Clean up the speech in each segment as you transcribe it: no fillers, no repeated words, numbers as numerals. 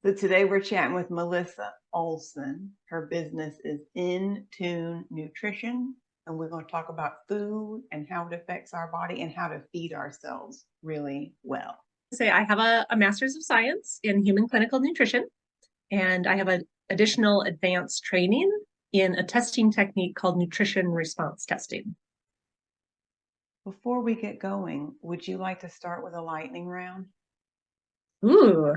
So today we're chatting with Melissa Olson. Her business is In Tune Nutrition, and we're going to talk about food and how it affects our body and how to feed ourselves really well. I have a master's of science in human clinical nutrition, and I have an additional advanced training in a testing technique called nutrition response testing. Before we get going, would you like to start with a lightning round? Ooh,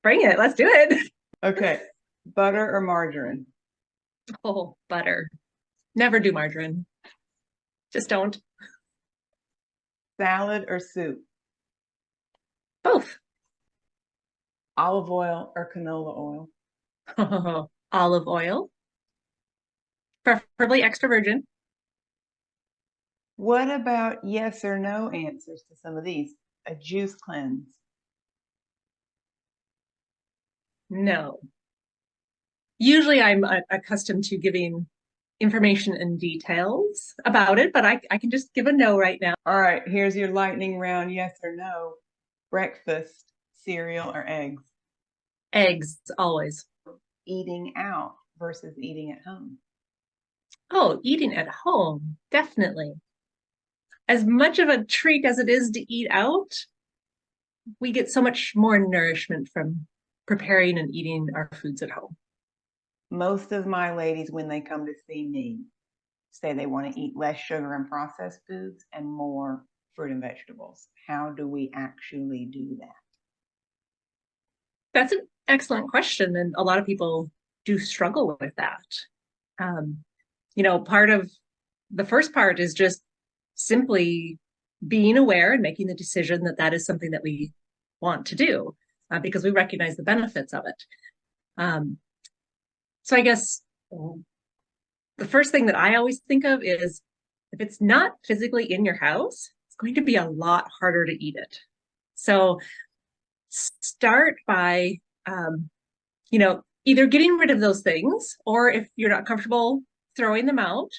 bring it. Let's do it. Okay. Butter or margarine? Oh, butter. Never do margarine. Just don't. Salad or soup? Both. Olive oil or canola oil? Olive oil, preferably extra virgin. What about yes or no answers to some of these? A juice cleanse? No. Usually I'm accustomed to giving information and details about it, but I can just give a no right now. All right, here's your lightning round, yes or no. Breakfast, cereal, or eggs? Eggs, always. Eating out versus eating at home? Oh, eating at home, definitely. As much of a treat as it is to eat out, we get so much more nourishment from preparing and eating our foods at home. Most of my ladies, when they come to see me, say they want to eat less sugar and processed foods and more fruit and vegetables. How do we actually do that? That's an excellent question, and a lot of people do struggle with that. Um, part of the first part is just simply being aware and making the decision that that is something that we want to do because we recognize the benefits of it. So I guess the first thing that I always think of is if it's not physically in your house, it's going to be a lot harder to eat it. So start by, either getting rid of those things, or if you're not comfortable throwing them out,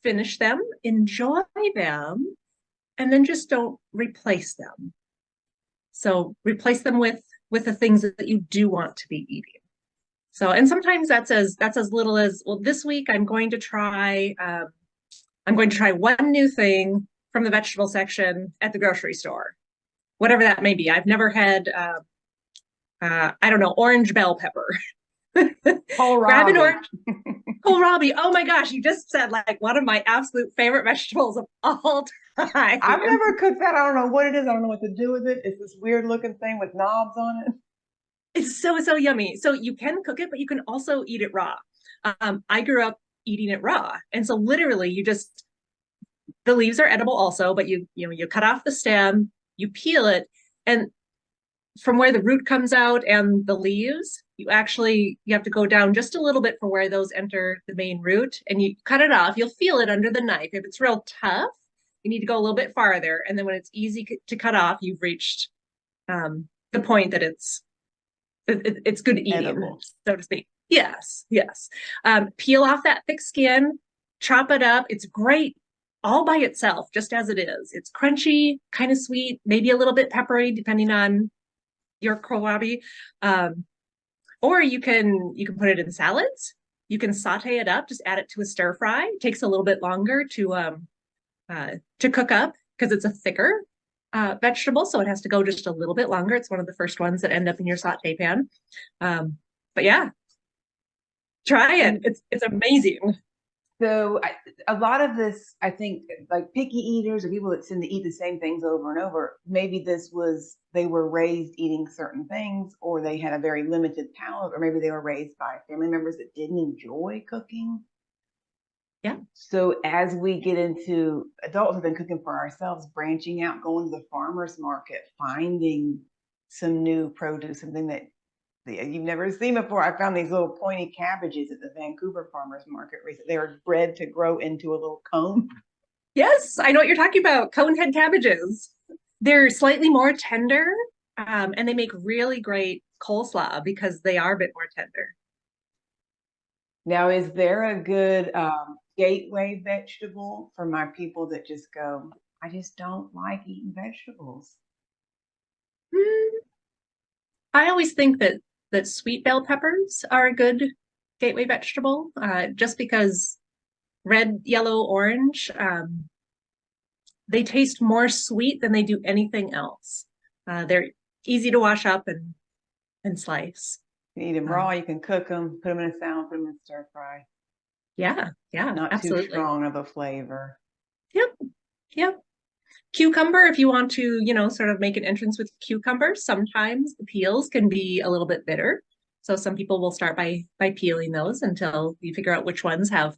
finish them, enjoy them, and then just don't replace them. So replace them with the things that you do want to be eating. So, and sometimes that's as little as, well, this week I'm going to try one new thing from the vegetable section at the grocery store, whatever that may be. I've never had, I don't know, orange bell pepper. Grab an orange. Kohlrabi. Oh my gosh, you just said like one of my absolute favorite vegetables of all time. I've never cooked that. I don't know what it is. I don't know what to do with it. It's this weird looking thing with knobs on it. It's so yummy. So you can cook it, but you can also eat it raw. I grew up eating it raw. And so literally the leaves are edible also, but you cut off the stem, you peel it, and from where the root comes out and the leaves, you have to go down just a little bit for where those enter the main root, and you cut it off. You'll feel it under the knife. If it's real tough, you need to go a little bit farther. And then when it's easy to cut off, you've reached the point that it's good eating, edible, so to speak. Yes. Peel off that thick skin, chop it up. It's great all by itself, just as it is. It's crunchy, kind of sweet, maybe a little bit peppery, depending on your kohlrabi. Or you can put it in salads. You can saute it up, just add it to a stir fry. It takes a little bit longer to cook up because it's a thicker vegetable, so it has to go just a little bit longer. It's one of the first ones that end up in your saute pan. But yeah, try it. It's amazing. So a lot of this, I think, like picky eaters or people that tend to eat the same things over and over, maybe they were raised eating certain things, or they had a very limited palate, or maybe they were raised by family members that didn't enjoy cooking. Yeah. So as we get into adulthood and cooking for ourselves, branching out, going to the farmer's market, finding some new produce, something that you've never seen before. I found these little pointy cabbages at the Vancouver farmer's market recently. They were bred to grow into a little cone. Yes, I know what you're talking about. Cone head cabbages. They're slightly more tender, and they make really great coleslaw because they are a bit more tender. Now, is there a good gateway vegetable for my people that just go, I just don't like eating vegetables? I always think that that sweet bell peppers are a good gateway vegetable, just because red, yellow, orange, they taste more sweet than they do anything else. They're easy to wash up and slice. You can eat them raw, you can cook them, put them in a salad, put them in stir fry. Yeah, Not too absolutely. strong of a flavor. Yep, yep. Cucumber, if you want to, sort of make an entrance with cucumber, sometimes the peels can be a little bit bitter. So some people will start by peeling those until you figure out which ones have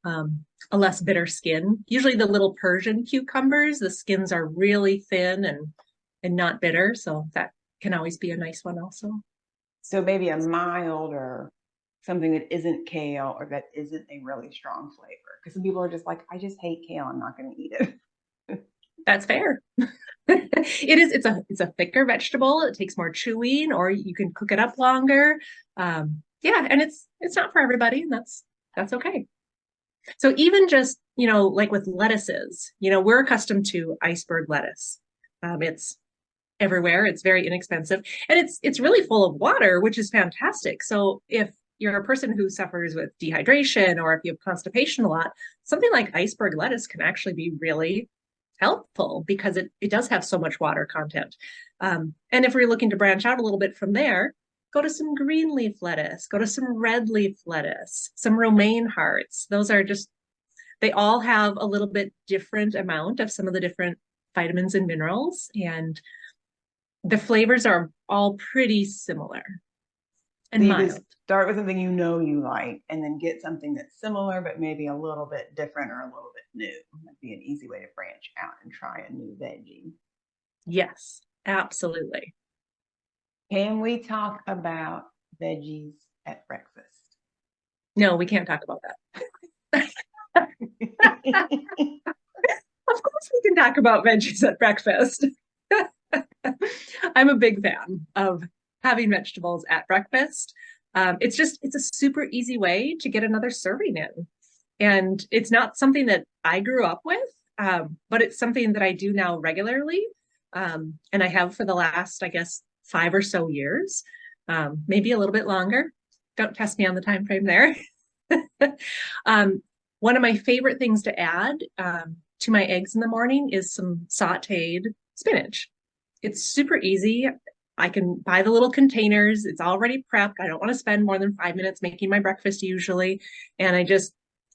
a less bitter skin. Usually the little Persian cucumbers, the skins are really thin and not bitter. So that can always be a nice one also. So maybe a mild or something that isn't kale or that isn't a really strong flavor. Because some people are just like, I just hate kale, I'm not going to eat it. That's fair. It's a thicker vegetable. It takes more chewing, or you can cook it up longer. Yeah, and it's not for everybody, and that's okay. So even just, like with lettuces, we're accustomed to iceberg lettuce. It's everywhere. It's very inexpensive, and it's really full of water, which is fantastic. So if you're a person who suffers with dehydration or if you have constipation a lot, something like iceberg lettuce can actually be really helpful because it does have so much water content. And if we're looking to branch out a little bit from there, go to some green leaf lettuce, go to some red leaf lettuce, some romaine hearts. Those are just, they all have a little bit different amount of some of the different vitamins and minerals, and the flavors are all pretty similar and So you mild. just start with something you like, and then get something that's similar, but maybe a little bit different or a little bit new. That'd be an easy way to branch out and try a new veggie. Yes, absolutely. Can we talk about veggies at breakfast? No, we can't talk about that. Of course, we can talk about veggies at breakfast. I'm a big fan of having vegetables at breakfast. It's a super easy way to get another serving in. And it's not something that I grew up with, but it's something that I do now regularly. And I have for the last, I guess, 5 or so years, maybe a little bit longer. Don't test me on the time frame there. One of my favorite things to add to my eggs in the morning is some sauteed spinach. It's super easy. I can buy the little containers. It's already prepped. I don't want to spend more than 5 minutes making my breakfast usually. And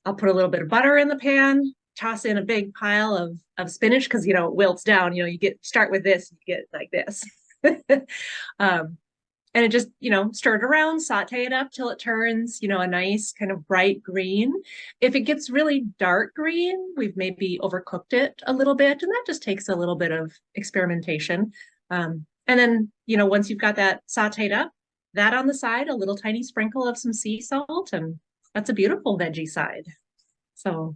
I'll put a little bit of butter in the pan, toss in a big pile of spinach because, it wilts down. You start with this, you get like this. And it just, stir it around, saute it up till it turns, a nice kind of bright green. If it gets really dark green, we've maybe overcooked it a little bit, and that just takes a little bit of experimentation. And then, once you've got that sauteed up, that on the side, a little tiny sprinkle of some sea salt, and that's a beautiful veggie side. So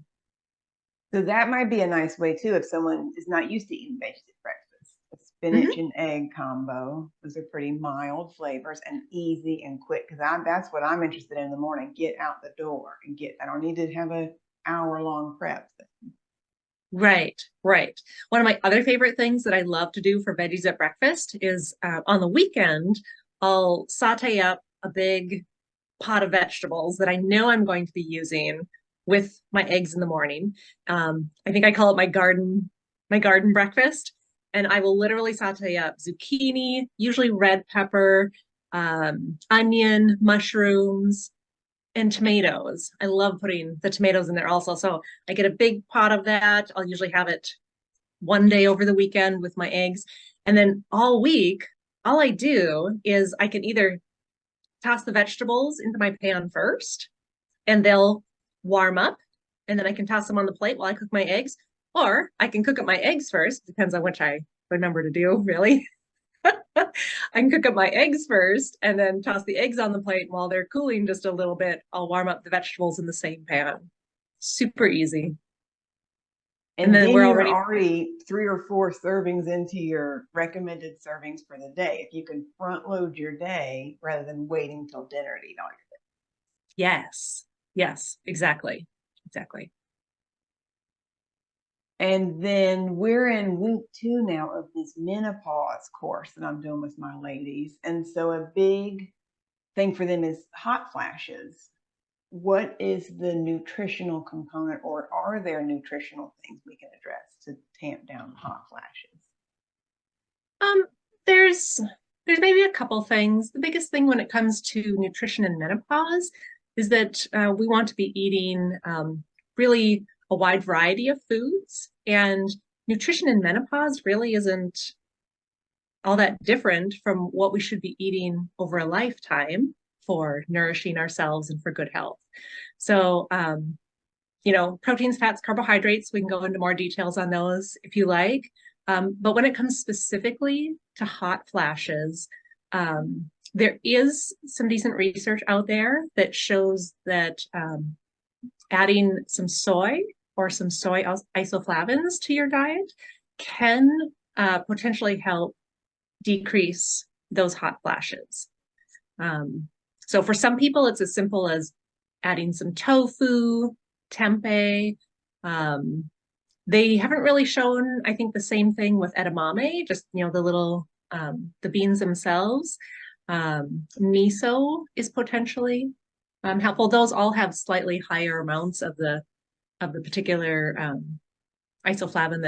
that might be a nice way too if someone is not used to eating veggies at breakfast. A spinach and egg combo. Those are pretty mild flavors and easy and quick because that's what I'm interested in the morning. Get out the door and I don't need to have an hour-long prep. Right, right. One of my other favorite things that I love to do for veggies at breakfast is on the weekend, I'll saute up a big pot of vegetables that I know I'm going to be using with my eggs in the morning. I think I call it my garden breakfast. And I will literally saute up zucchini, usually red pepper, onion, mushrooms, and tomatoes. I love putting the tomatoes in there also. So I get a big pot of that. I'll usually have it one day over the weekend with my eggs. And then all week, all I do is I can either toss the vegetables into my pan first and they'll warm up, and then I can toss them on the plate while I cook my eggs, or I can cook up my eggs first. Depends on which I remember to do, really. I can cook up my eggs first and then toss the eggs on the plate. While they're cooling just a little bit, I'll warm up the vegetables in the same pan. Super easy. And then we're you're already 3 or 4 servings into your recommended servings for the day. If you can front load your day rather than waiting till dinner to eat all your day. Yes. Yes, exactly. Exactly. And then we're in week 2 now of this menopause course that I'm doing with my ladies. And so a big thing for them is hot flashes. What is the nutritional component, or are there nutritional things we can address to tamp down hot flashes? Um, there's maybe a couple things. The biggest thing when it comes to nutrition and menopause is that we want to be eating really a wide variety of foods, and nutrition in menopause really isn't all that different from what we should be eating over a lifetime for nourishing ourselves and for good health. So, proteins, fats, carbohydrates, we can go into more details on those if you like. But when it comes specifically to hot flashes, there is some decent research out there that shows that adding some soy or some soy isoflavones to your diet can potentially help decrease those hot flashes. So for some people, it's as simple as adding some tofu, tempeh. They haven't really shown, I think, the same thing with edamame, just, the little, the beans themselves. Miso is potentially helpful. Those all have slightly higher amounts of the particular isoflavone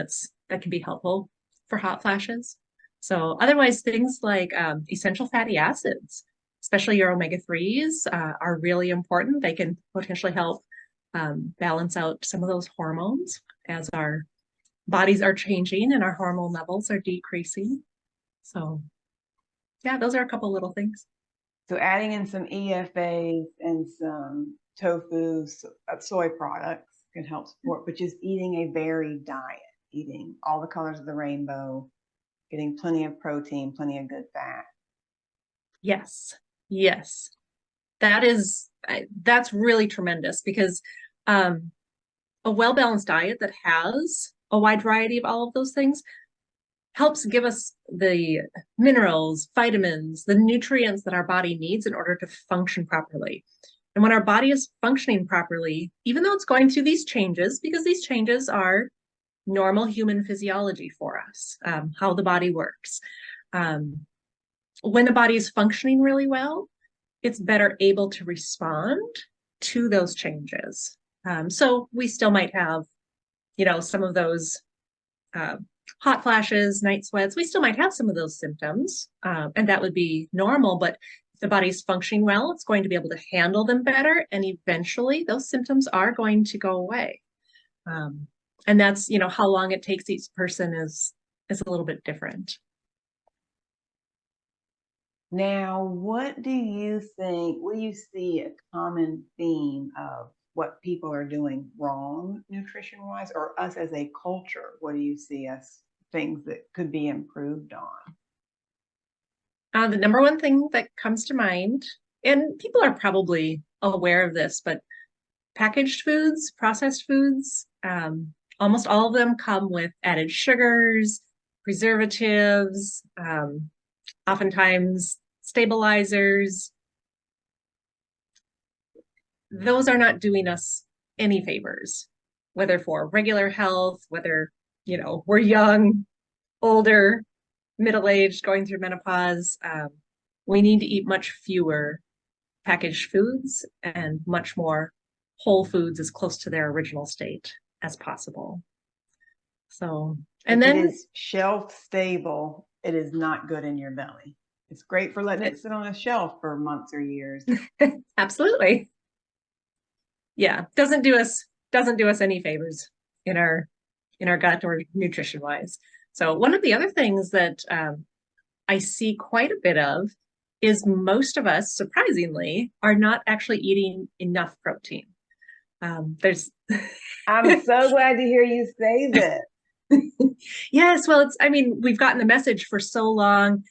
that can be helpful for hot flashes. So otherwise, things like essential fatty acids, especially your omega-3s, are really important. They can potentially help balance out some of those hormones as our bodies are changing and our hormone levels are decreasing. So yeah, those are a couple little things. So adding in some EFAs and some tofu, soy products can help support, but just eating a varied diet, eating all the colors of the rainbow, getting plenty of protein, plenty of good fat. Yes. That's really tremendous, because a well-balanced diet that has a wide variety of all of those things helps give us the minerals, vitamins, the nutrients that our body needs in order to function properly. And when our body is functioning properly, even though it's going through these changes, because these changes are normal human physiology for us, how the body works. When the body is functioning really well, it's better able to respond to those changes. So we still might have, some of those hot flashes, night sweats. We still might have some of those symptoms, and that would be normal. But if the body's functioning well, it's going to be able to handle them better, and eventually those symptoms are going to go away. And that's, how long it takes each person is a little bit different. Now, what do you see a common theme of what people are doing wrong nutrition-wise, or us as a culture? What do you see as things that could be improved on? The number one thing that comes to mind, and people are probably aware of this, but packaged foods, processed foods, almost all of them come with added sugars, preservatives, oftentimes stabilizers. Those are not doing us any favors, whether for regular health, whether, we're young, older, middle-aged, going through menopause. We need to eat much fewer packaged foods and much more whole foods as close to their original state as possible. So, and then it is shelf stable, it is not good in your belly. It's great for letting it sit on a shelf for months or years. Absolutely. Yeah, doesn't do us any favors in our gut or nutrition wise. So one of the other things that I see quite a bit of is most of us, surprisingly, are not actually eating enough protein. There's I'm so glad to hear you say that. Yes, well, we've gotten the message for so long,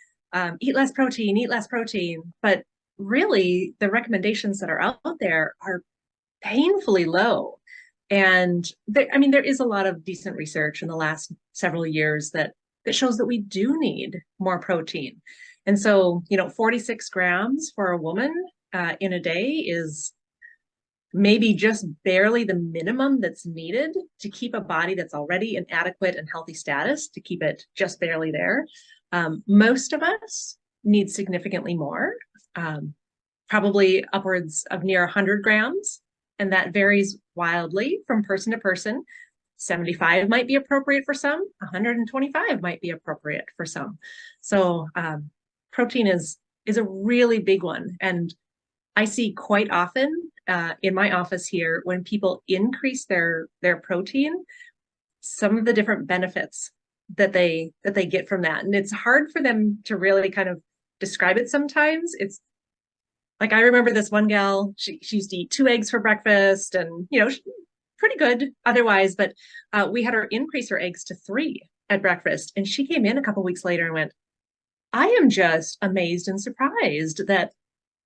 eat less protein, but really the recommendations that are out there are painfully low. And there is a lot of decent research in the last several years that shows that we do need more protein. And so, 46 grams for a woman in a day is maybe just barely the minimum that's needed to keep a body that's already in adequate and healthy status, to keep it just barely there. Most of us need significantly more. probably upwards of near 100 grams. And that varies wildly from person to person. 75 might be appropriate for some, 125 might be appropriate for some. So protein is a really big one. And I see quite often in my office here, when people increase their protein, some of the different benefits that they get from that. And it's hard for them to really kind of describe it sometimes. It's like, I remember this one gal, she used to eat 2 eggs for breakfast and, pretty good otherwise, but we had her increase her eggs to 3 at breakfast. And she came in a couple weeks later and went, I am just amazed and surprised that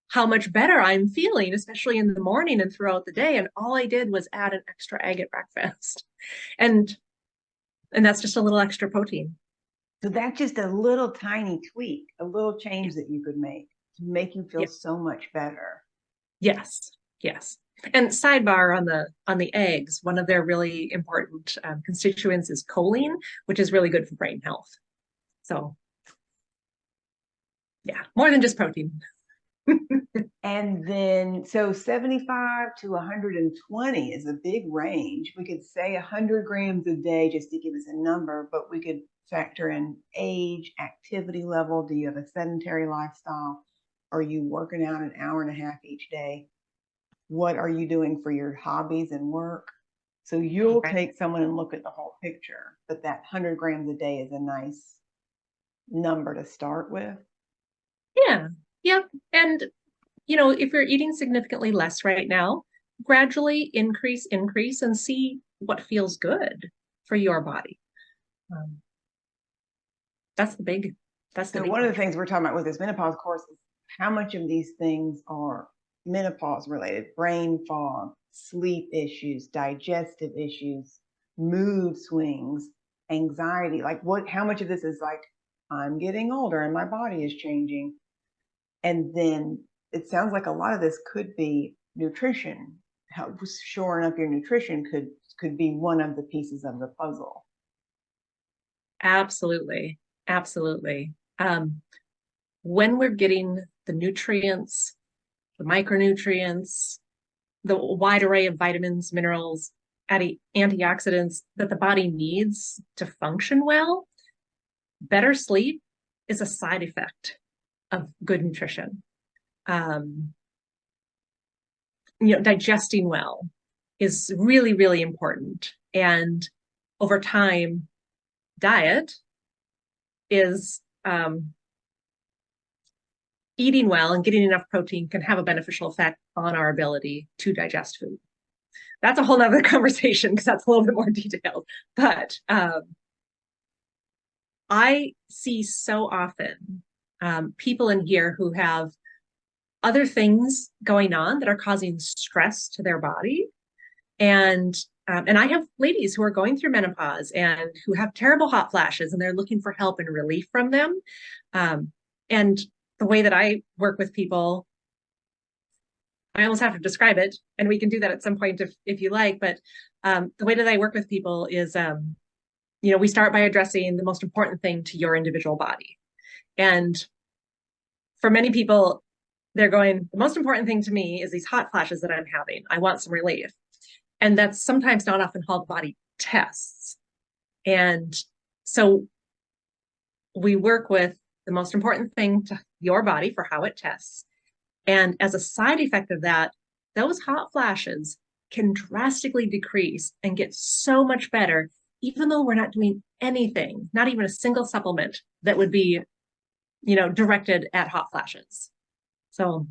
how much better I'm feeling, especially in the morning and throughout the day. And all I did was add an extra egg at breakfast. And that's just a little extra protein. So that's just a little tiny tweak, a little change that you could make to make you feel so much better. Yes, yes. And sidebar on the eggs, one of their really important constituents is choline, which is really good for brain health. So, yeah, more than just protein. And then, so 75 to 120 is a big range. We could say 100 grams a day just to give us a number, but we could factor in age, activity level. Do you have a sedentary lifestyle? Are you working out an hour and a half each day? What are you doing for your hobbies and work? So you'll take someone and look at the whole picture, but that 100 grams a day is a nice number to start with. Yeah. Yep. And if you're eating significantly less right now, gradually increase, and see what feels good for your body. That's the big. So one of the things we're talking about with this menopause course is how much of these things are menopause related: brain fog, sleep issues, digestive issues, mood swings, anxiety. Like how much of this is like, I'm getting older and my body is changing. And then it sounds like a lot of this could be nutrition. How shoring up your nutrition could be one of the pieces of the puzzle. Absolutely. Absolutely. When we're getting the nutrients, the micronutrients, the wide array of vitamins, minerals, antioxidants that the body needs to function well, better sleep is a side effect of good nutrition. Digesting well is really, really important. And over time, diet is eating well and getting enough protein can have a beneficial effect on our ability to digest food. That's a whole nother conversation because that's a little bit more detailed. But I see so often people in here who have other things going on that are causing stress to their body. And I have ladies who are going through menopause and who have terrible hot flashes and they're looking for help and relief from them. And the way that I work with people, I almost have to describe it, and we can do that at some point if you like. But the way that I work with people is, we start by addressing the most important thing to your individual body. And for many people, they're going, the most important thing to me is these hot flashes that I'm having. I want some relief. And that's sometimes not often called body tests. And so we work with the most important thing to your body for how it tests. And as a side effect of that, those hot flashes can drastically decrease and get so much better, even though we're not doing anything, not even a single supplement that would be, directed at hot flashes. So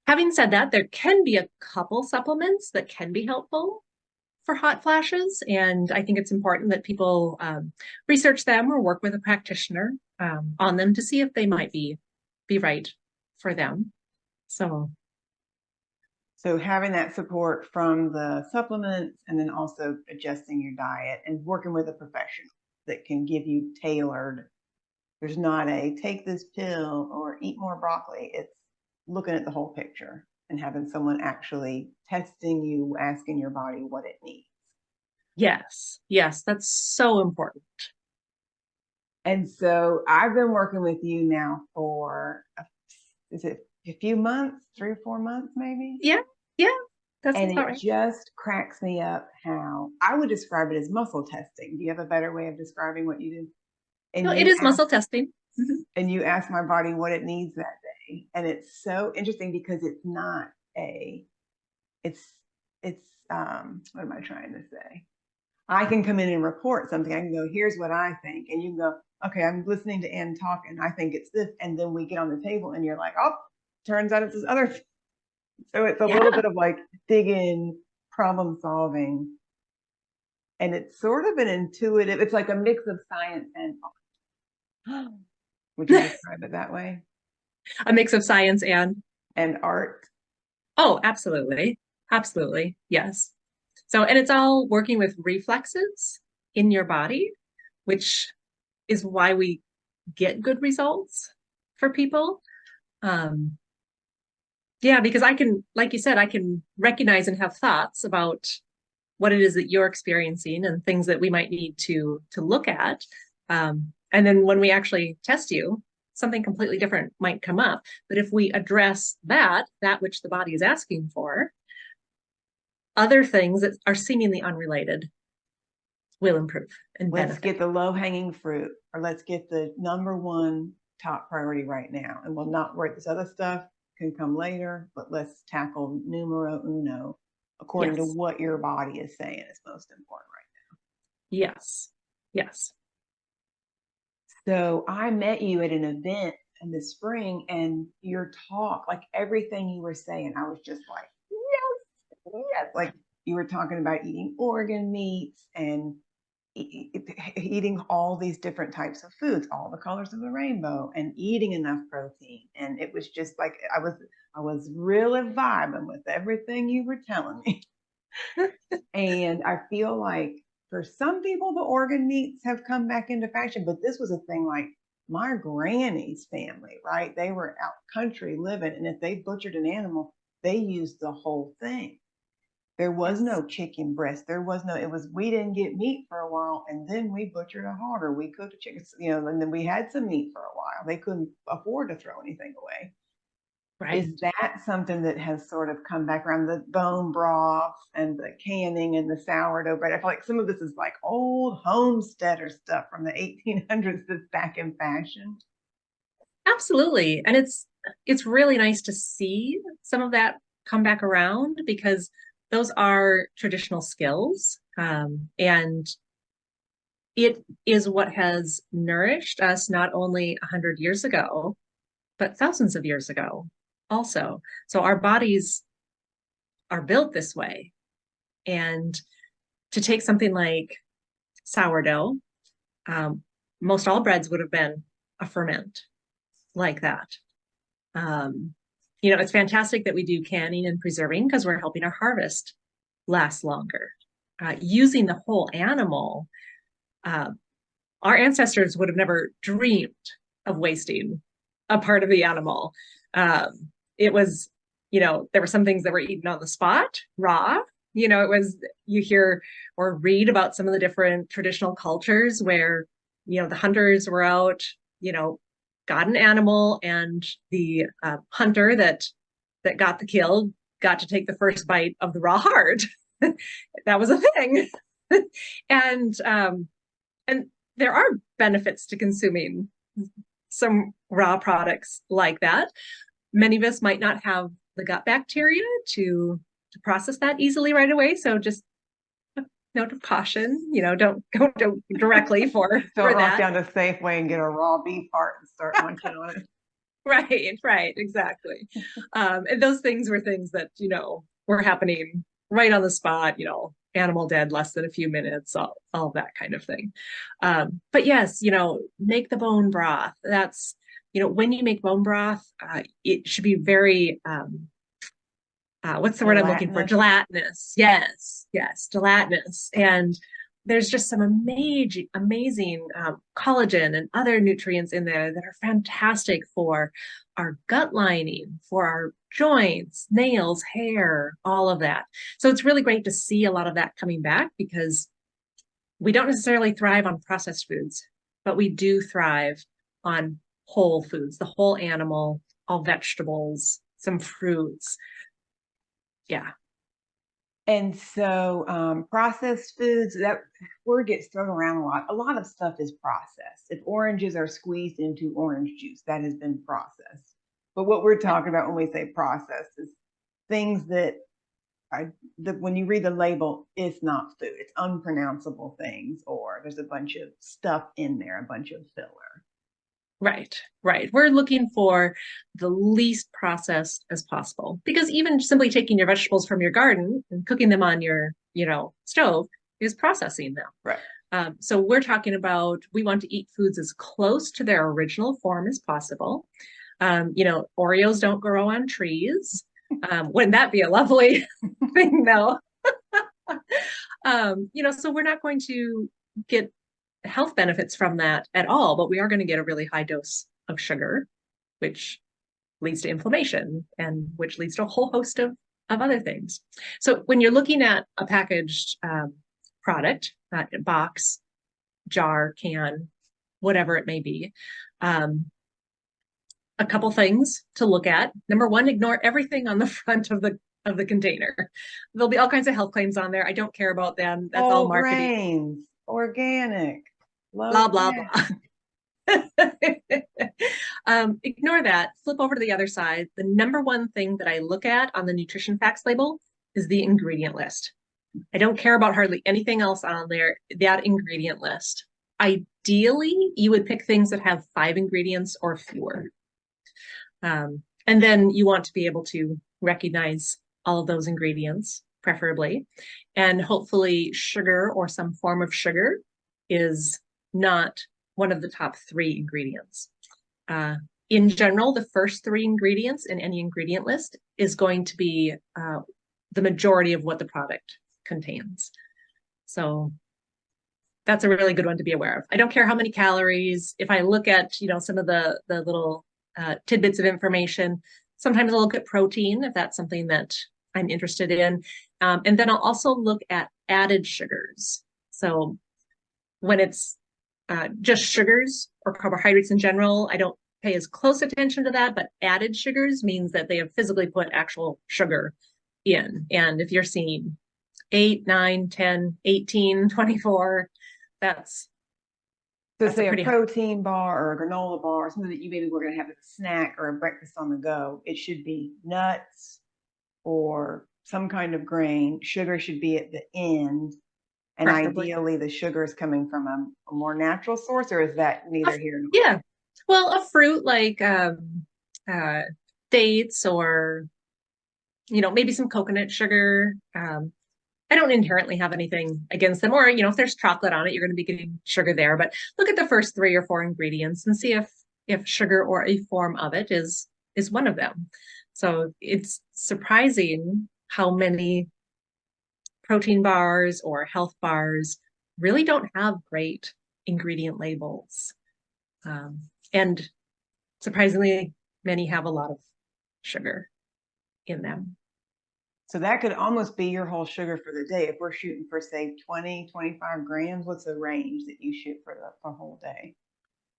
having said that, there can be a couple supplements that can be helpful for hot flashes. And I think it's important that people research them or work with a practitioner on them to see if they might be right for them. So having that support from the supplements and then also adjusting your diet and working with a professional that can give you tailored. There's not a take this pill or eat more broccoli. It's looking at the whole picture and having someone actually testing you, asking your body what it needs. Yes, that's so important. And so I've been working with you now for, is it a few months, 3 or 4 months, maybe. Yeah, yeah, that And sounds about it right. just cracks me up how I would describe it as muscle testing. Do you have a better way of describing what you do? No, And it you is muscle testing. Mhm. ask my body what it needs that day. And it's so interesting because it's not a, it's what am I trying to say? I can come in and report something. I can go, here's what I think. And you can go, okay, I'm listening to Ann talk and I think it's this. And then we get on the table and you're like, oh, turns out it's this other thing. So it's a little Yeah. bit of like digging, problem solving. And it's sort of an intuitive, it's like a mix of science and art. Would you describe it that way? A mix of science and, And art. oh, absolutely. Absolutely. Yes. So, and it's all working with reflexes in your body, which is why we get good results for people. Um, yeah, because I can, like you said, I can recognize and have thoughts about what it is that you're experiencing and things that we might need to look at. And then when we actually test you, something completely different might come up. But if we address that which the body is asking for, other things that are seemingly unrelated will improve and Let's benefit. get the low hanging fruit, or let's get the number one top priority right now. And we'll not worry, this other stuff can come later, but let's tackle numero uno according to Yes. what your body is saying is most important right Yes. Yes. now. So I met you at an event in the spring, and your talk, like everything you were saying, I was just like, yes, yes. Like you were talking about eating organ meats and eating all these different types of foods, all the colors of the rainbow, and eating enough protein. And it was just like I was really vibing with everything you were telling me. And I feel like for some people the organ meats have come back into fashion, but this was a thing like my granny's family, right? They were out country living, and if they butchered an animal, they used the whole thing. There was Yes. no chicken breast. There was no, it was, we didn't get meat for a while and then we butchered a hog or we cooked a chicken, and then we had some meat for a while. They couldn't afford to throw anything away. Right. Is that something that has sort of come back around, the bone broths and the canning and the sourdough bread? I feel like some of this is like old homesteader stuff from the 1800s that's back in fashion. Absolutely. And it's really nice to see some of that come back around because those are traditional skills. And it is what has nourished us not only 100 years ago, but thousands of years ago also. So our bodies are built this way. And to take something like sourdough, um, most all breads would have been a ferment like that. Um, it's fantastic that we do canning and preserving because we're helping our harvest last longer. Using the whole animal, uh, our ancestors would have never dreamed of wasting a part of the animal. It was, there were some things that were eaten on the spot, raw. It was, you hear or read about some of the different traditional cultures where, the hunters were out, got an animal, and the hunter that got the kill got to take the first bite of the raw heart. That was a thing. And there are benefits to consuming some raw products like that. Many of us might not have the gut bacteria to process that easily right away. So just a note of caution, don't go directly for Don't walk that. down to Safeway and get a raw beef heart and start munching on it. Right, exactly. And those things were things that, were happening right on the spot, animal dead less than a few minutes, all that kind of thing. But yes, make the bone broth. That's, when you make bone broth, it should be very, what's the word I'm looking for? Gelatinous. Gelatinous. Yes, gelatinous. And there's just some amazing collagen and other nutrients in there that are fantastic for our gut lining, for our joints, nails, hair, all of that. So it's really great to see a lot of that coming back because we don't necessarily thrive on processed foods, but we do thrive on whole foods, the whole animal, all vegetables, some fruits. Yeah. And so processed foods, that word gets thrown around a lot. A lot of stuff is processed. If oranges are squeezed into orange juice, that has been processed. But what we're talking about when we say processed is things that when you read the label, it's not food. It's unpronounceable things, or there's a bunch of stuff in there, a bunch of filler. Right, right. We're looking for the least processed as possible, because even simply taking your vegetables from your garden and cooking them on your, stove is processing them. Right. So we're talking about, we want to eat foods as close to their original form as possible. Oreos don't grow on trees. Wouldn't that be a lovely thing though? So we're not going to get health benefits from that at all, but we are going to get a really high dose of sugar, which leads to inflammation and which leads to a whole host of other things. So when you're looking at a packaged product, box, jar, can, whatever it may be, a couple things to look at. Number one, ignore everything on the front of the container. There'll be all kinds of health claims on there. I don't care about them. That's all marketing. Grains, organic, blah, blah, blah. Ignore that. Flip over to the other side. The number one thing that I look at on the nutrition facts label is the ingredient list. I don't care about hardly anything else on there, that ingredient list. Ideally, you would pick things that have 5 ingredients or fewer. And then you want to be able to recognize all of those ingredients, preferably. And hopefully sugar or some form of sugar is not one of the top 3 ingredients. In general, the first 3 ingredients in any ingredient list is going to be the majority of what the product contains. So that's a really good one to be aware of. I don't care how many calories. If I look at, some of the little tidbits of information, sometimes I'll look at protein if that's something that I'm interested in. And then I'll also look at added sugars. So when it's just sugars or carbohydrates in general, I don't pay as close attention to that, but added sugars means that they have physically put actual sugar in. And if you're seeing 8, 9, 10, 18, 24, that's say a protein bar or a granola bar, or something that you maybe were going to have as a snack or a breakfast on the go. It should be nuts or some kind of grain. Sugar should be at the end. And preferably, ideally, the sugar is coming from a more natural source, or is that neither here nor there? Yeah. Well, a fruit like dates or, maybe some coconut sugar. I don't inherently have anything against them. Or, if there's chocolate on it, you're going to be getting sugar there. But look at the first 3 or 4 ingredients and see if sugar or a form of it is one of them. So it's surprising how many protein bars or health bars really don't have great ingredient labels. And surprisingly, many have a lot of sugar in them. So that could almost be your whole sugar for the day. If we're shooting for, say, 20, 25 grams, what's the range that you shoot for the whole day?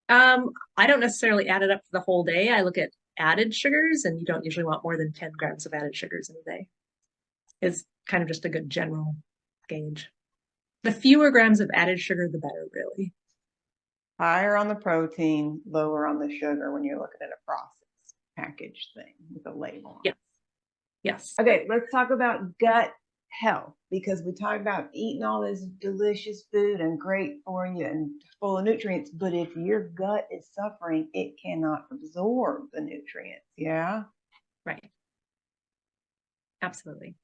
I don't necessarily add it up for the whole day. I look at added sugars, and you don't usually want more than 10 grams of added sugars in a day. It's kind of just a good general gauge. The fewer grams of added sugar, the better, really. Higher on the protein, lower on the sugar when you're looking at a processed packaged thing with a label on. Yes. Yes. Okay, let's talk about gut health, because we talk about eating all this delicious food and great for you and full of nutrients, but if your gut is suffering, it cannot absorb the nutrients. Yeah. Right. Absolutely.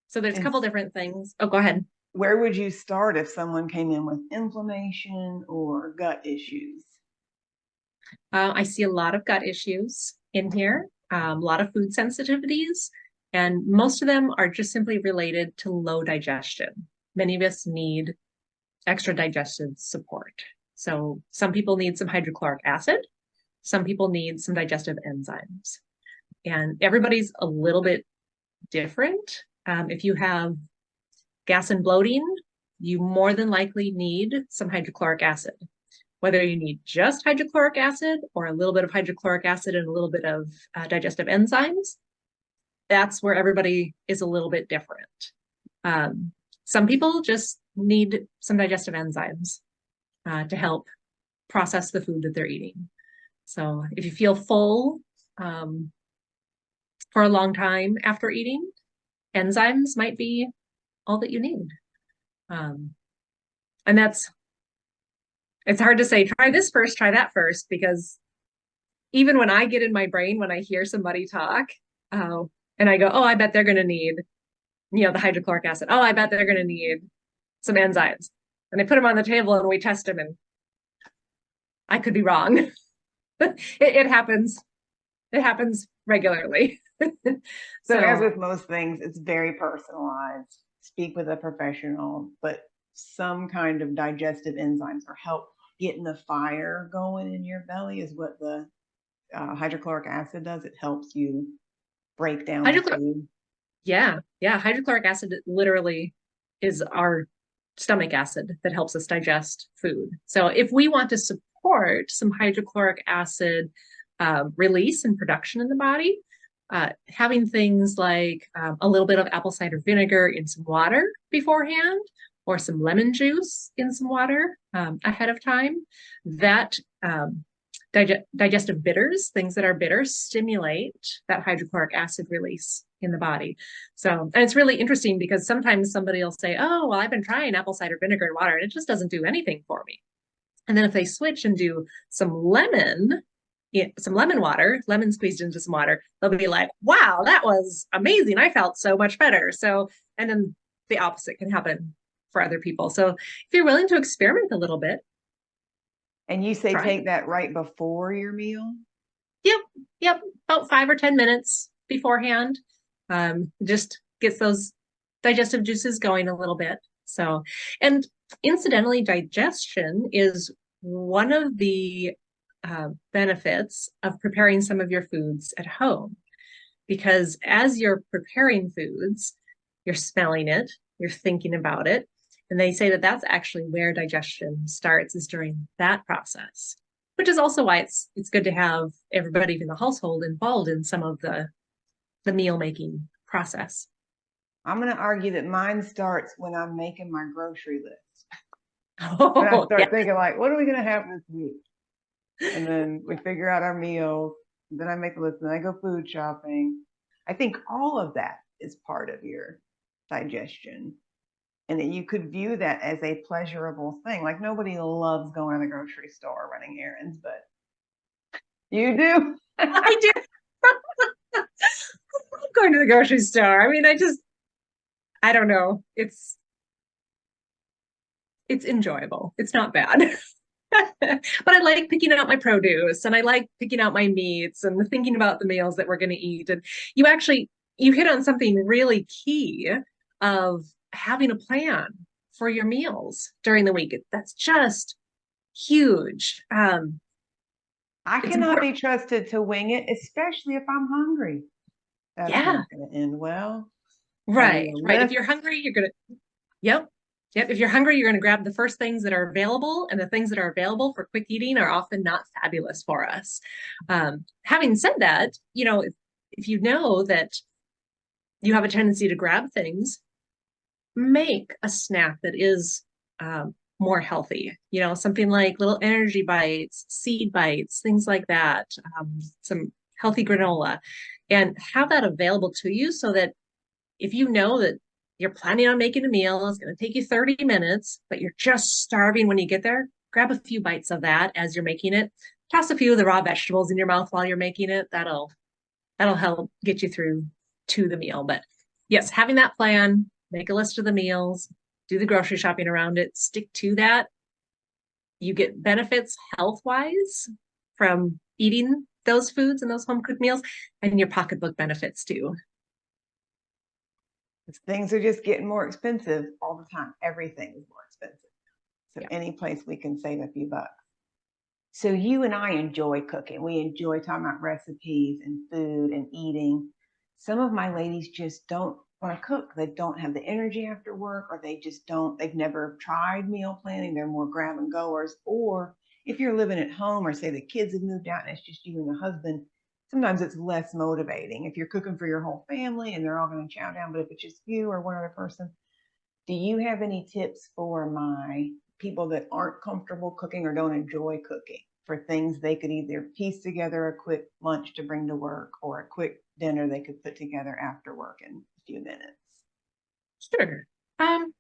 So there's a couple different things. Oh, go ahead. Where would you start if someone came in with inflammation or gut issues? I see a lot of gut issues in here, a lot of food sensitivities, and most of them are just simply related to low digestion. Many of us need extra digestive support. So some people need some hydrochloric acid. Some people need some digestive enzymes. And everybody's a little bit different. If you have gas and bloating, you more than likely need some hydrochloric acid. whether you need just hydrochloric acid or a little bit of hydrochloric acid and a little bit of digestive enzymes, that's where everybody is a little bit different. Some people just need some digestive enzymes to help process the food that they're eating. So if you feel full for a long time after eating, enzymes might be all that you need. And it's hard to say, try this first, try that first, because even when I get in my brain, when I hear somebody talk, and I go, oh, I bet they're going to need, the hydrochloric acid. Oh, I bet they're going to need some enzymes. And I put them on the table and we test them, and I could be wrong. It happens. It happens regularly. So as with most things, it's very personalized. Speak with a professional, but some kind of digestive enzymes or help getting the fire going in your belly is what the hydrochloric acid does. It helps you break down the food. Yeah. Hydrochloric acid literally is our stomach acid that helps us digest food. So if we want to support some hydrochloric acid release and production in the body, having things like a little bit of apple cider vinegar in some water beforehand, or some lemon juice in some water ahead of time, that digestive bitters, things that are bitter, stimulate that hydrochloric acid release in the body. So, and it's really interesting because sometimes somebody will say, oh, well, I've been trying apple cider vinegar and water and it just doesn't do anything for me. And then if they switch and do some lemon water, lemon squeezed into some water, they'll be like, wow, that was amazing. I felt so much better. So, and then the opposite can happen for other people. So if you're willing to experiment a little bit. And you say take that right before your meal? Yep. About 5 or 10 minutes beforehand. Just gets those digestive juices going a little bit. So, and incidentally, digestion is one of the benefits of preparing some of your foods at home, because as you're preparing foods, you're smelling it, you're thinking about it. And they say that that's actually where digestion starts, is during that process, which is also why it's good to have everybody in the household involved in some of the meal making process. I'm going to argue that mine starts when I'm making my grocery list. Oh, when I start thinking like, what are we going to have this week? And then we figure out our meals. Then I make a list and I go food shopping. I think all of that is part of your digestion. And that you could view that as a pleasurable thing. Like nobody loves going to the grocery store running errands, but you do. I do. I love going to the grocery store. I mean, I don't know. It's enjoyable. It's not bad. But I like picking out my produce, and I like picking out my meats and thinking about the meals that we're going to eat. And you hit on something really key of having a plan for your meals during the week. That's just huge. I cannot be trusted to wing it, especially if I'm hungry. That's not going to end well. Right. If you're hungry, you're going to, yep. If you're hungry, you're going to grab the first things that are available, and the things that are available for quick eating are often not fabulous for us. Having said that, if you know that you have a tendency to grab things, make a snack that is more healthy, something like little energy bites, seed bites, things like that, some healthy granola, and have that available to you so that if you know that you're planning on making a meal, it's going to take you 30 minutes, but you're just starving when you get there, grab a few bites of that as you're making it. Toss a few of the raw vegetables in your mouth while you're making it. That'll help get you through to the meal. But yes, having that plan, make a list of the meals, do the grocery shopping around it, stick to that. You get benefits health-wise from eating those foods and those home-cooked meals, and your pocketbook benefits too. Things are just getting more expensive all the time. Everything is more expensive. So any place we can save a few bucks. So you and I enjoy cooking. We enjoy talking about recipes and food and eating. Some of my ladies just don't want to cook. They don't have the energy after work, or they've never tried meal planning. They're more grab and goers, or if you're living at home, or say the kids have moved out and it's just you and the husband, sometimes it's less motivating. If you're cooking for your whole family and they're all going to chow down, but if it's just you or one other person, do you have any tips for my people that aren't comfortable cooking or don't enjoy cooking, for things they could either piece together a quick lunch to bring to work, or a quick dinner they could put together after work in a few minutes? Sure. Um,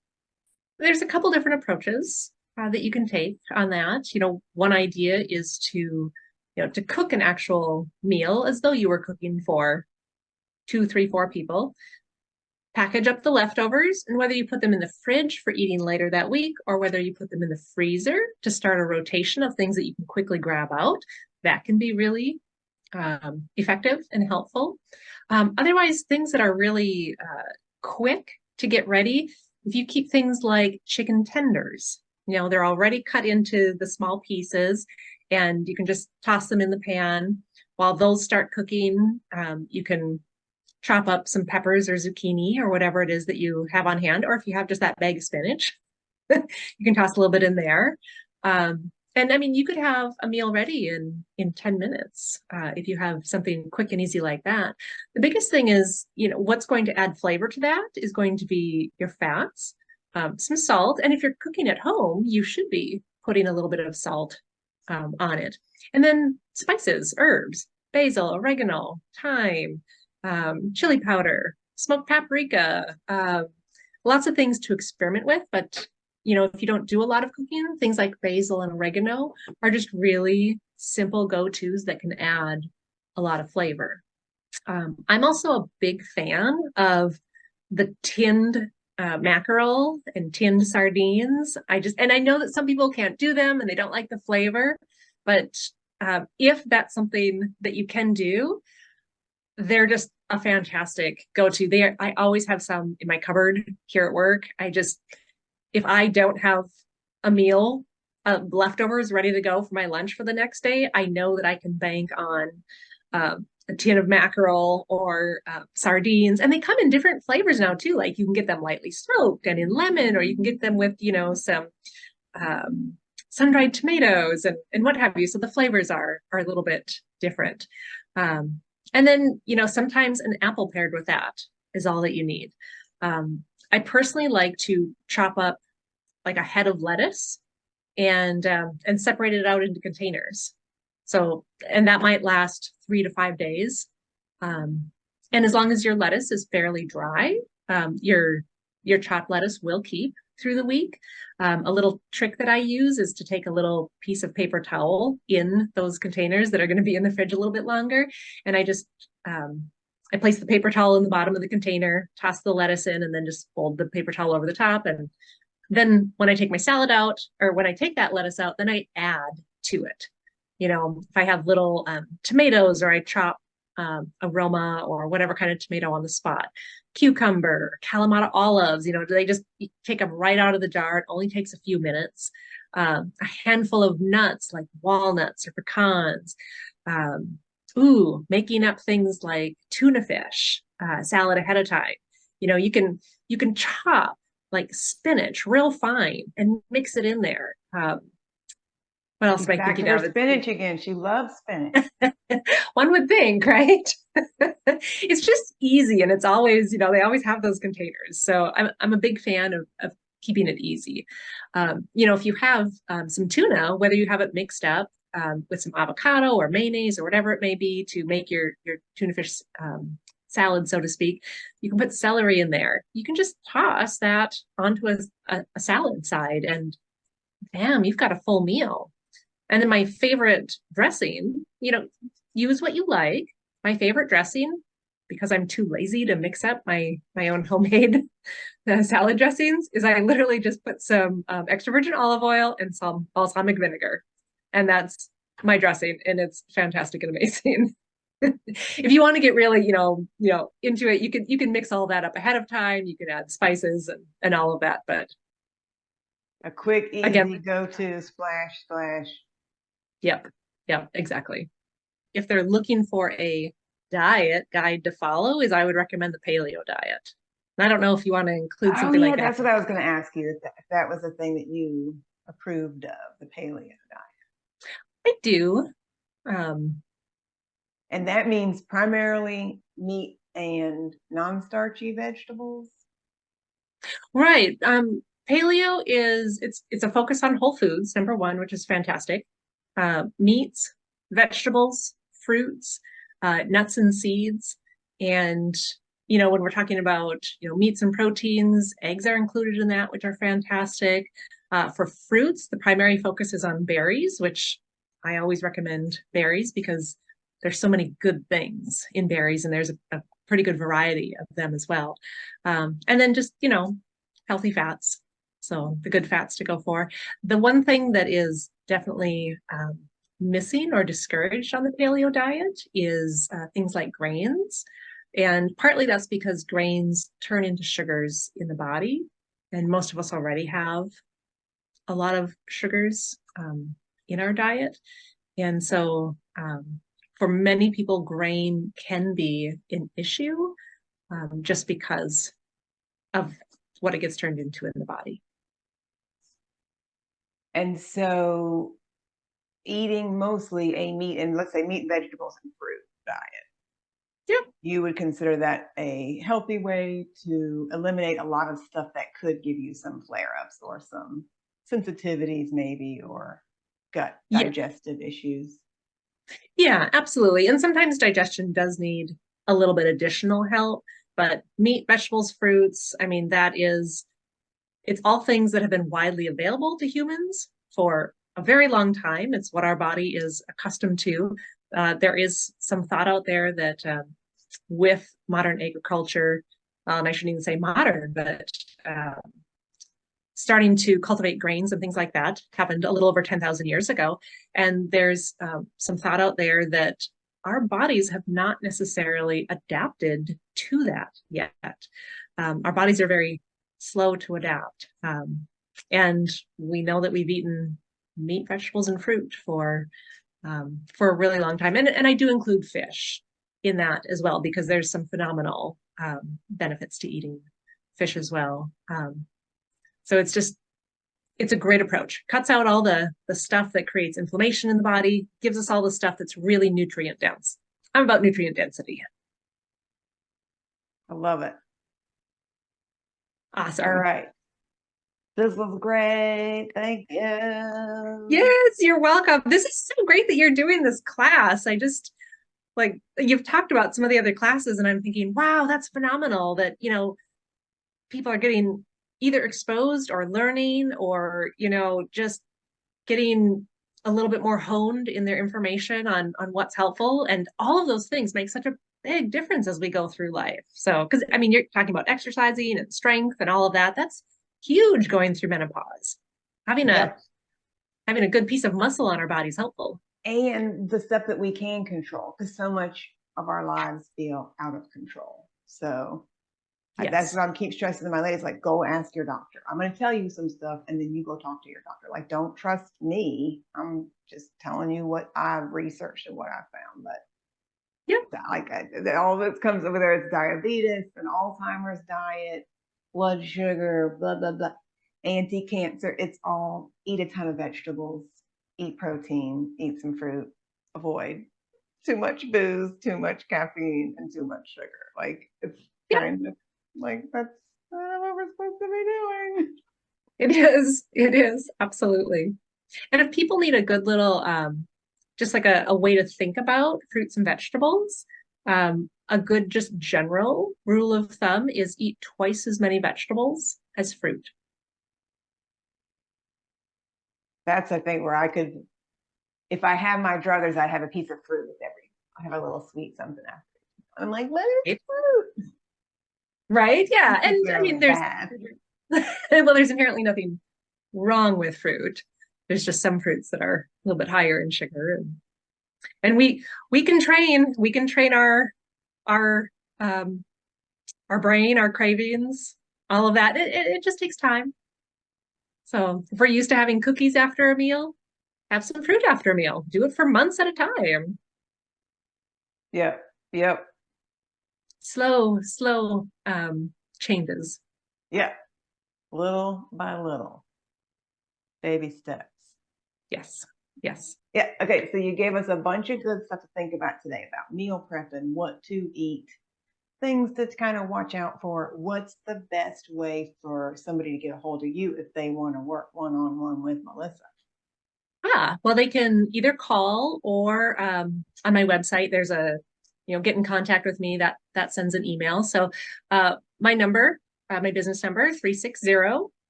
there's a couple different approaches that you can take on that. One idea is to cook an actual meal as though you were cooking for two, three, four people. Package up the leftovers, and whether you put them in the fridge for eating later that week, or whether you put them in the freezer to start a rotation of things that you can quickly grab out, that can be really effective and helpful. Otherwise, things that are really quick to get ready, if you keep things like chicken tenders, they're already cut into the small pieces, and you can just toss them in the pan. While those start cooking, you can chop up some peppers or zucchini or whatever it is that you have on hand, or if you have just that bag of spinach, you can toss a little bit in there. And I mean, you could have a meal ready in 10 minutes if you have something quick and easy like that. The biggest thing is, what's going to add flavor to that is going to be your fats, some salt. And if you're cooking at home, you should be putting a little bit of salt on it. And then spices, herbs, basil, oregano, thyme, chili powder, smoked paprika, lots of things to experiment with. But, if you don't do a lot of cooking, things like basil and oregano are just really simple go-tos that can add a lot of flavor. I'm also a big fan of the tinned mackerel and tinned sardines. And I know that some people can't do them and they don't like the flavor, but if that's something that you can do, they're just a fantastic go-to. I always have some in my cupboard here at work. If I don't have a meal, leftovers ready to go for my lunch for the next day, I know that I can bank on a tin of mackerel or sardines. And they come in different flavors now too. Like you can get them lightly smoked and in lemon, or you can get them with, some sun-dried tomatoes and what have you. So the flavors are a little bit different. And then, sometimes an apple paired with that is all that you need. I personally like to chop up like a head of lettuce and separate it out into containers. So, and that might last 3 to 5 days. And as long as your lettuce is fairly dry, your chopped lettuce will keep through the week. A little trick that I use is to take a little piece of paper towel in those containers that are going to be in the fridge a little bit longer. And I place the paper towel in the bottom of the container, toss the lettuce in, and then just fold the paper towel over the top. And then when I take my salad out, or when I take that lettuce out, then I add to it. If I have little tomatoes, or I chop aroma or whatever kind of tomato on the spot, cucumber, Kalamata olives, they just take them right out of the jar. It only takes a few minutes. A handful of nuts like walnuts or pecans. Making up things like tuna fish salad ahead of time. You can chop like spinach real fine and mix it in there. What else am I Back to thinking her of? spinach again. She loves spinach. One would think, right? It's just easy, and it's always, they always have those containers. So I'm a big fan of keeping it easy. If you have some tuna, whether you have it mixed up with some avocado or mayonnaise or whatever it may be to make your tuna fish salad, so to speak, you can put celery in there. You can just toss that onto a salad side, and bam, you've got a full meal. And then my favorite dressing, use what you like. My favorite dressing, because I'm too lazy to mix up my own homemade salad dressings, is I literally just put some extra virgin olive oil and some balsamic vinegar. And that's my dressing, and it's fantastic and amazing. If you want to get really, into it, you can mix all that up ahead of time. You can add spices and all of that. But A quick, easy again, go-to splash, splash. Yep, exactly. If they're looking for a diet guide to follow, I would recommend the paleo diet. And I don't know if you want to include something like that. That's what I was going to ask you, if that was a thing that you approved of, the paleo diet. I do. Um, And that means primarily meat and non-starchy vegetables. right. Paleo is it's a focus on whole foods, number one, which is fantastic. Meats, vegetables, fruits, nuts and seeds. And, when we're talking about, meats and proteins, eggs are included in that, which are fantastic. For fruits, the primary focus is on berries, which I always recommend berries because there's so many good things in berries, and there's a pretty good variety of them as well. And then just, healthy fats. So the good fats to go for. The one thing that is definitely missing or discouraged on the paleo diet is things like grains. And partly that's because grains turn into sugars in the body. And most of us already have a lot of sugars in our diet. And so for many people, grain can be an issue just because of what it gets turned into in the body. And so eating mostly a meat and let's say meat, vegetables, and fruit diet. Yeah. You would consider that a healthy way to eliminate a lot of stuff that could give you some flare-ups or some sensitivities maybe, or gut Yeah. digestive issues. Yeah, absolutely. And sometimes digestion does need a little bit additional help, but meat, vegetables, fruits, I mean, it's all things that have been widely available to humans for a very long time. It's what our body is accustomed to. There is some thought out there that with modern agriculture, and I shouldn't even say modern, but starting to cultivate grains and things like that happened a little over 10,000 years ago. And there's some thought out there that our bodies have not necessarily adapted to that yet. Our bodies are very slow to adapt. And we know that we've eaten meat, vegetables, and fruit for a really long time. And I do include fish in that as well, because there's some phenomenal benefits to eating fish as well. So it's a great approach. Cuts out all the stuff that creates inflammation in the body, gives us all the stuff that's really nutrient dense. I'm about nutrient density. I love it. Awesome. All right. This was great. Thank you. Yes, you're welcome. This is so great that you're doing this class. I just like you've talked about some of the other classes, and I'm thinking, wow, that's phenomenal that, people are getting either exposed or learning or, just getting a little bit more honed in their information on what's helpful. And all of those things make such a big difference as we go through life. So, because I mean, you're talking about exercising and strength and all of that. That's huge going through menopause. Having Yep. a good piece of muscle on our body is helpful. And the stuff that we can control, because so much of our lives feel out of control. So Yes. that's what I keep stressing to my ladies, like, go ask your doctor. I'm going to tell you some stuff and then you go talk to your doctor. Like, don't trust me. I'm just telling you what I've researched and what I found. But yeah, like all this comes over there. It's diabetes and Alzheimer's diet, blood sugar, blah, blah, blah, anti-cancer. It's all eat a ton of vegetables, eat protein, eat some fruit, avoid too much booze, too much caffeine, and too much sugar. Like, it's kind of like that's what we're supposed to be doing. it is absolutely. And if people need a good little just like a way to think about fruits and vegetables, a good just general rule of thumb is eat twice as many vegetables as fruit. That's a thing where I could, if I have my druthers, I'd have a piece of fruit with every. I have a little sweet something after. I'm like, what is fruit? Right? Yeah. And I mean, there's bad. well, there's inherently nothing wrong with fruit. There's just some fruits that are a little bit higher in sugar, and we can train our our brain, our cravings, all of that. It just takes time. So if we're used to having cookies after a meal, have some fruit after a meal. Do it for months at a time. Yep. Yep. Slow changes. Yeah. Little by little. Baby steps. Yes. Yes. Yeah. Okay. So you gave us a bunch of good stuff to think about today about meal prep and what to eat, things to kind of watch out for. What's the best way for somebody to get a hold of you if they want to work one-on-one with Melissa? Well, they can either call or on my website, there's get in contact with me that sends an email. So my number, my business number,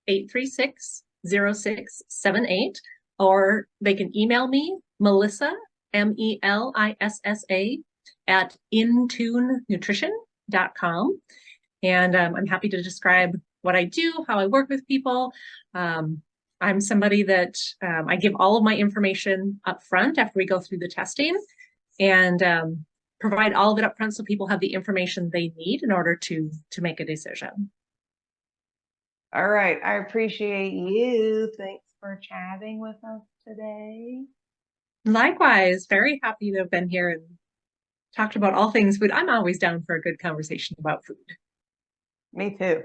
360-836-0678, or they can email me, Melissa, Melissa, at intunenutrition.com. And I'm happy to describe what I do, how I work with people. I'm somebody that I give all of my information up front after we go through the testing, and provide all of it up front so people have the information they need in order to make a decision. All right. I appreciate you. Thanks for chatting with us today. Likewise, very happy to have been here and talked about all things food. I'm always down for a good conversation about food. Me too.